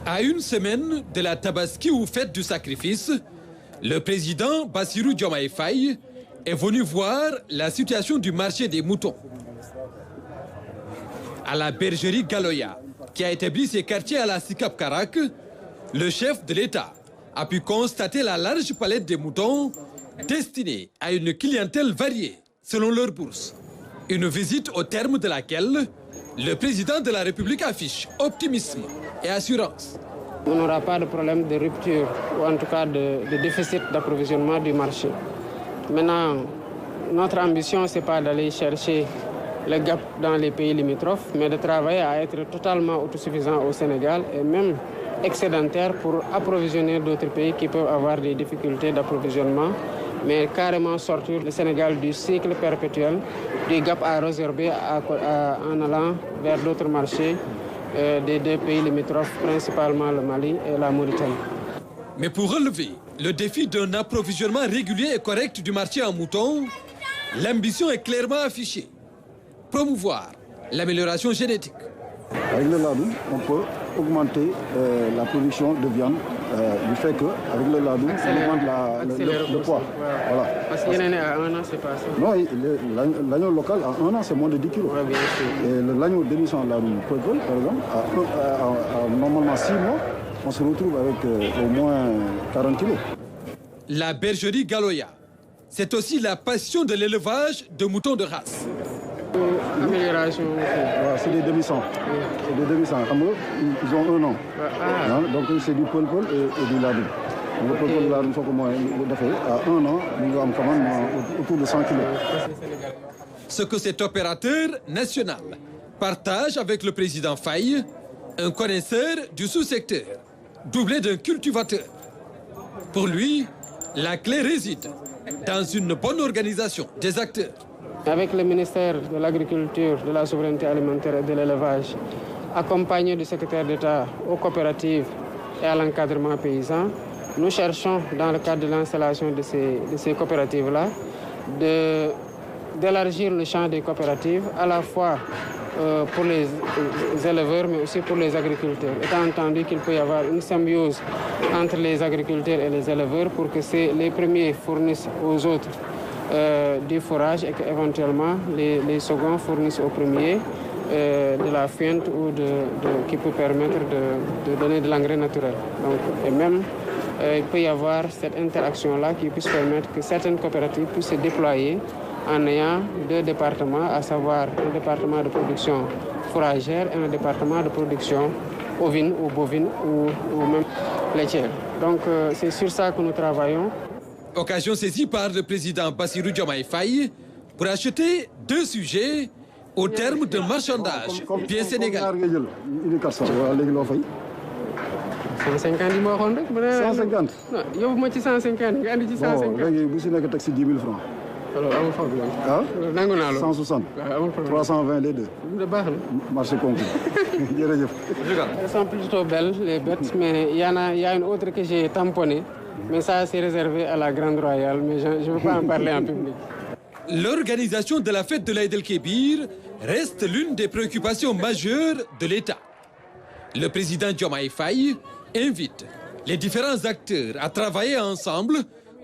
À une semaine de la Tabaski ou fête du sacrifice, le président Bassirou Diomaye Faye est venu voir la situation du marché des moutons. À la bergerie Galoya, qui a établi ses quartiers à la Sicap Karak, le chef de l'État a pu constater la large palette des moutons destinés à une clientèle variée selon leur bourse. Une visite au terme de laquelle le président de la République affiche optimisme et assurance. On n'aura pas de problème de rupture ou en tout cas de déficit d'approvisionnement du marché. Maintenant, notre ambition, ce n'est pas d'aller chercher le gap dans les pays limitrophes, mais de travailler à être totalement autosuffisant au Sénégal et même excédentaire pour approvisionner d'autres pays qui peuvent avoir des difficultés d'approvisionnement, mais carrément sortir le Sénégal du cycle perpétuel, du gap à résorber en allant vers d'autres marchés des deux pays limitrophes, principalement le Mali et la Mauritanie. Mais pour relever le défi d'un approvisionnement régulier et correct du marché en moutons, l'ambition est clairement affichée. Promouvoir l'amélioration génétique. Avec le ladoum, on peut augmenter la production de viande du fait qu'avec le ladoum, on augmente le poids. Voilà. Parce qu'il y en a à 1 an, c'est pas ça. Non, l'agneau local à 1 an, c'est moins de 10 kilos. Ouais, bien sûr. Et l'agneau d'émission ladoum purple, par exemple, à normalement 6 mois, on se retrouve avec au moins 40 kilos. La bergerie Galoya, c'est aussi la passion de l'élevage de moutons de race. Amélioration. Voilà, c'est des demi-sangs. C'est des demi-sangs. Ils ont 1 an. Donc c'est du pulpul et du ladoum. Le pulpul et le ladoum, il faut que moi, à 1 an, nous avons quand même autour de 100 kilos. Ce que cet opérateur national partage avec le président Faye, un connaisseur du sous-secteur, doublé d'un cultivateur. Pour lui, la clé réside dans une bonne organisation des acteurs. Avec le ministère de l'Agriculture, de la Souveraineté alimentaire et de l'Élevage, accompagné du secrétaire d'État aux coopératives et à l'encadrement paysan, nous cherchons, dans le cadre de l'installation de ces coopératives-là, d'élargir le champ des coopératives, à la fois pour les éleveurs, mais aussi pour les agriculteurs. Étant entendu qu'il peut y avoir une symbiose entre les agriculteurs et les éleveurs pour que les premiers fournissent aux autres du fourrage et qu'éventuellement les seconds fournissent aux premiers de la fiente ou qui peut permettre de donner de l'engrais naturel. Donc, et même, il peut y avoir cette interaction-là qui puisse permettre que certaines coopératives puissent se déployer en ayant 2 départements, à savoir un département de production fourragère et un département de production ovine ou bovine ou même laitière. Donc c'est sur ça que nous travaillons. Occasion saisie par le président Bassirou Diomaye Faye pour acheter 2 sujets au terme d'un marchandage bien sénégalais. Il est 400. 150 yi ma waxoon rek. 150. non yóbbu ma ci 150 nga andi ci 150. bon léegi bu si nekk taxi 10 000 francs. alors amul problème. ah nangu naa loolu 160. waaw amul problème 320 les deux. de baax na. marché conclu. jërëjëf. Elles sont plutôt belles les bêtes, mais il y a une autre que j'ai tamponnée. Mais ça, c'est réservé à la Grande Royale, mais je ne veux pas en parler en public. L'organisation de la fête de l'Aïd el-Kébir reste l'une des préoccupations majeures de l'État. Le président Diomaye Faye invite les différents acteurs à travailler ensemble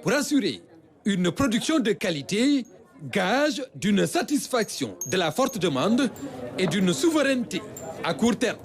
pour assurer une production de qualité, gage d'une satisfaction de la forte demande et d'une souveraineté à court terme.